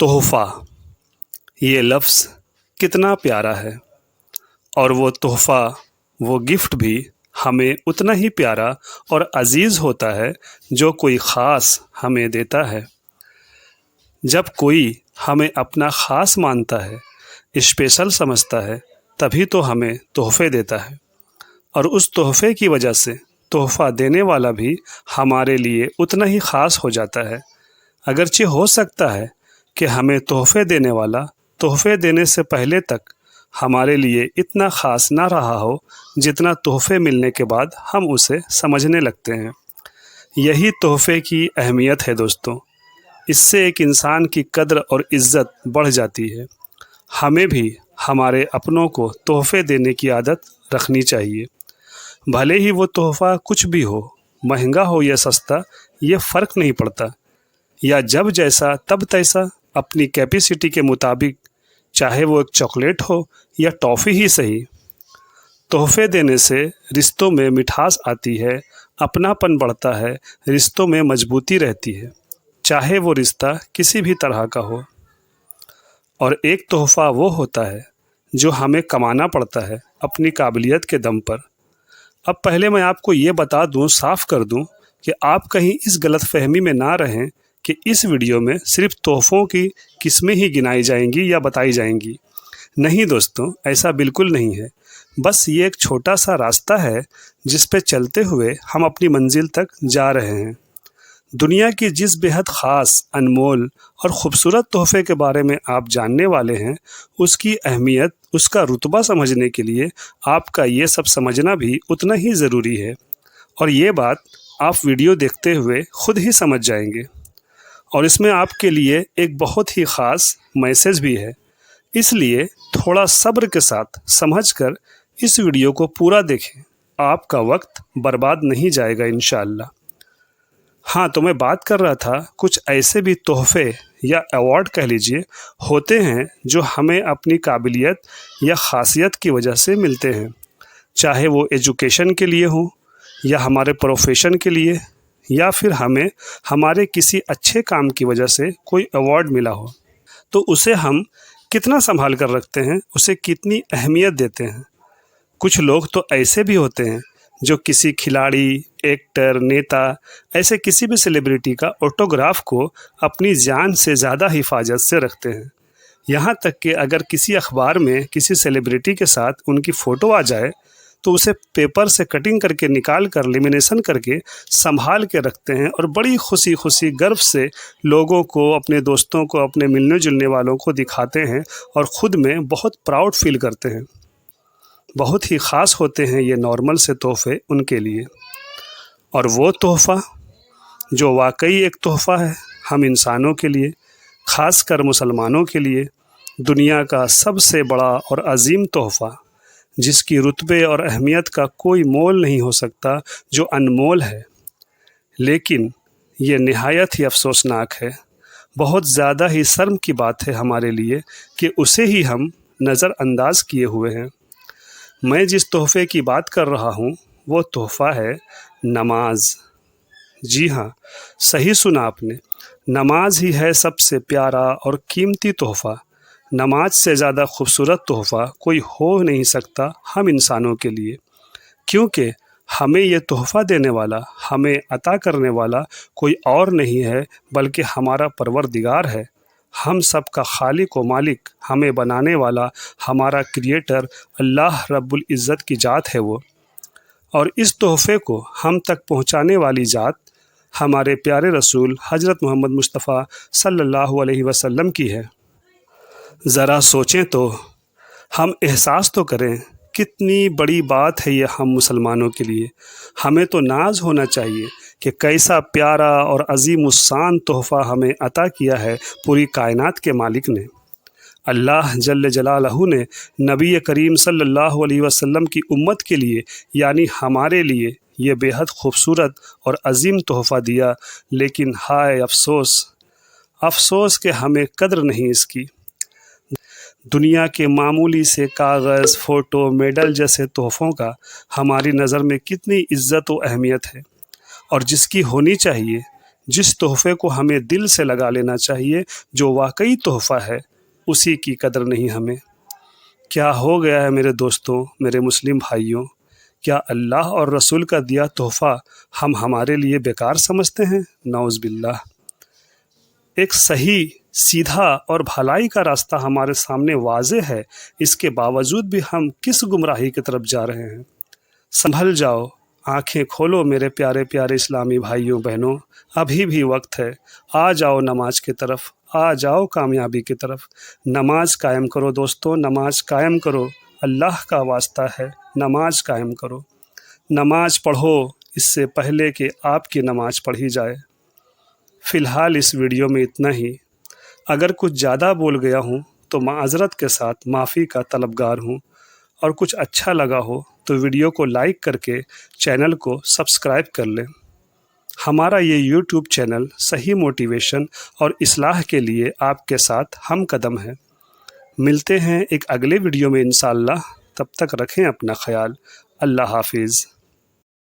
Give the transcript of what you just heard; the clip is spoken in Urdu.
تحفہ، یہ لفظ کتنا پیارا ہے، اور وہ تحفہ، وہ گفٹ بھی ہمیں اتنا ہی پیارا اور عزیز ہوتا ہے جو کوئی خاص ہمیں دیتا ہے۔ جب کوئی ہمیں اپنا خاص مانتا ہے، اسپیشل سمجھتا ہے، تبھی تو ہمیں تحفے دیتا ہے، اور اس تحفے کی وجہ سے تحفہ دینے والا بھی ہمارے لیے اتنا ہی خاص ہو جاتا ہے۔ اگرچہ ہو سکتا ہے کہ ہمیں تحفے دینے والا تحفے دینے سے پہلے تک ہمارے لیے اتنا خاص نہ رہا ہو جتنا تحفے ملنے کے بعد ہم اسے سمجھنے لگتے ہیں۔ یہی تحفے کی اہمیت ہے دوستوں، اس سے ایک انسان کی قدر اور عزت بڑھ جاتی ہے۔ ہمیں بھی ہمارے اپنوں کو تحفے دینے کی عادت رکھنی چاہیے، بھلے ہی وہ تحفہ کچھ بھی ہو، مہنگا ہو یا سستا، یہ فرق نہیں پڑتا، یا جب جیسا تب تیسا، اپنی کیپیسٹی کے مطابق، چاہے وہ ایک چاکلیٹ ہو یا ٹافی ہی صحیح۔ تحفے دینے سے رشتوں میں مٹھاس آتی ہے، اپناپن بڑھتا ہے، رشتوں میں مضبوطی رہتی ہے، چاہے وہ رشتہ کسی بھی طرح کا ہو۔ اور ایک تحفہ وہ ہوتا ہے جو ہمیں کمانا پڑتا ہے اپنی قابلیت کے دم پر۔ اب پہلے میں آپ کو یہ بتا دوں، صاف کر دوں کہ آپ کہیں اس غلط فہمی میں نہ رہیں کہ اس ویڈیو میں صرف تحفوں کی قسمیں ہی گنائی جائیں گی یا بتائی جائیں گی۔ نہیں دوستوں، ایسا بالکل نہیں ہے، بس یہ ایک چھوٹا سا راستہ ہے جس پہ چلتے ہوئے ہم اپنی منزل تک جا رہے ہیں۔ دنیا کی جس بے حد خاص، انمول اور خوبصورت تحفے کے بارے میں آپ جاننے والے ہیں، اس کی اہمیت، اس کا رتبہ سمجھنے کے لیے آپ کا یہ سب سمجھنا بھی اتنا ہی ضروری ہے، اور یہ بات آپ ویڈیو دیکھتے ہوئے خود ہی سمجھ جائیں گے۔ اور اس میں آپ کے لیے ایک بہت ہی خاص میسج بھی ہے، اس لیے تھوڑا صبر کے ساتھ سمجھ کر اس ویڈیو کو پورا دیکھیں، آپ کا وقت برباد نہیں جائے گا انشاءاللہ۔ ہاں، تو میں بات کر رہا تھا، کچھ ایسے بھی تحفے یا ایوارڈ کہہ لیجئے ہوتے ہیں جو ہمیں اپنی قابلیت یا خاصیت کی وجہ سے ملتے ہیں، چاہے وہ ایجوکیشن کے لیے ہوں یا ہمارے پروفیشن کے لیے، یا پھر ہمیں ہمارے کسی اچھے کام کی وجہ سے کوئی ایوارڈ ملا ہو، تو اسے ہم کتنا سنبھال کر رکھتے ہیں، اسے کتنی اہمیت دیتے ہیں۔ کچھ لوگ تو ایسے بھی ہوتے ہیں جو کسی کھلاڑی، ایکٹر، نیتا، ایسے کسی بھی سیلیبریٹی کا آٹوگراف کو اپنی جان سے زیادہ حفاظت سے رکھتے ہیں، یہاں تک کہ اگر کسی اخبار میں کسی سیلیبریٹی کے ساتھ ان کی فوٹو آ جائے تو اسے پیپر سے کٹنگ کر کے نکال کر لیمینیشن کر کے سنبھال کے رکھتے ہیں، اور بڑی خوشی خوشی گرو سے لوگوں کو، اپنے دوستوں کو، اپنے ملنے جلنے والوں کو دکھاتے ہیں، اور خود میں بہت پراؤڈ فیل کرتے ہیں۔ بہت ہی خاص ہوتے ہیں یہ نارمل سے تحفے ان کے لیے۔ اور وہ تحفہ جو واقعی ایک تحفہ ہے ہم انسانوں کے لیے، خاص کر مسلمانوں کے لیے، دنیا کا سب سے بڑا اور عظیم تحفہ، جس کی رتبے اور اہمیت کا کوئی مول نہیں ہو سکتا، جو انمول ہے، لیکن یہ نہایت ہی افسوسناک ہے، بہت زیادہ ہی شرم کی بات ہے ہمارے لیے کہ اسے ہی ہم نظر انداز کیے ہوئے ہیں۔ میں جس تحفے کی بات کر رہا ہوں وہ تحفہ ہے نماز۔ جی ہاں، صحیح سنا آپ نے، نماز ہی ہے سب سے پیارا اور قیمتی تحفہ۔ نماز سے زیادہ خوبصورت تحفہ کوئی ہو نہیں سکتا ہم انسانوں کے لیے، کیونکہ ہمیں یہ تحفہ دینے والا، ہمیں عطا کرنے والا کوئی اور نہیں ہے بلکہ ہمارا پروردگار ہے، ہم سب کا خالق و مالک، ہمیں بنانے والا، ہمارا کریٹر اللہ رب العزت کی ذات ہے وہ۔ اور اس تحفے کو ہم تک پہنچانے والی ذات ہمارے پیارے رسول حضرت محمد مصطفیٰ صلی اللہ علیہ وسلم کی ہے۔ ذرا سوچیں تو، ہم احساس تو کریں، کتنی بڑی بات ہے یہ ہم مسلمانوں کے لیے۔ ہمیں تو ناز ہونا چاہیے کہ کیسا پیارا اور عظیم الشان تحفہ ہمیں عطا کیا ہے پوری کائنات کے مالک نے۔ اللہ جل جلالہ نے نبی کریم صلی اللہ علیہ وسلم کی امت کے لیے، یعنی ہمارے لیے، یہ بے حد خوبصورت اور عظیم تحفہ دیا، لیکن ہائے افسوس، افسوس کہ ہمیں قدر نہیں اس کی۔ دنیا کے معمولی سے کاغذ، فوٹو، میڈل جیسے تحفوں کا ہماری نظر میں کتنی عزت و اہمیت ہے، اور جس کی ہونی چاہیے، جس تحفے کو ہمیں دل سے لگا لینا چاہیے، جو واقعی تحفہ ہے، اسی کی قدر نہیں ہمیں۔ کیا ہو گیا ہے میرے دوستوں، میرے مسلم بھائیوں؟ کیا اللہ اور رسول کا دیا تحفہ ہم ہمارے لیے بیکار سمجھتے ہیں؟ نعوذ باللہ۔ ایک صحیح، سیدھا اور بھلائی کا راستہ ہمارے سامنے واضح ہے، اس کے باوجود بھی ہم کس گمراہی کی طرف جا رہے ہیں؟ سنبھل جاؤ، آنکھیں کھولو میرے پیارے پیارے اسلامی بھائیوں بہنوں، ابھی بھی وقت ہے۔ آ جاؤ نماز کی طرف، آ جاؤ کامیابی کی طرف۔ نماز قائم کرو دوستو، نماز قائم کرو، اللہ کا واسطہ ہے، نماز قائم کرو۔ نماز پڑھو اس سے پہلے کہ آپ کی نماز پڑھی جائے۔ فی الحال اس ویڈیو میں اتنا ہی۔ اگر کچھ زیادہ بول گیا ہوں تو معذرت کے ساتھ معافی کا طلبگار ہوں، اور کچھ اچھا لگا ہو تو ویڈیو کو لائک کر کے چینل کو سبسکرائب کر لیں۔ ہمارا یہ یوٹیوب چینل صحیح موٹیویشن اور اصلاح کے لیے آپ کے ساتھ ہم قدم ہے۔ ملتے ہیں ایک اگلے ویڈیو میں انشاءاللہ، تب تک رکھیں اپنا خیال۔ اللہ حافظ۔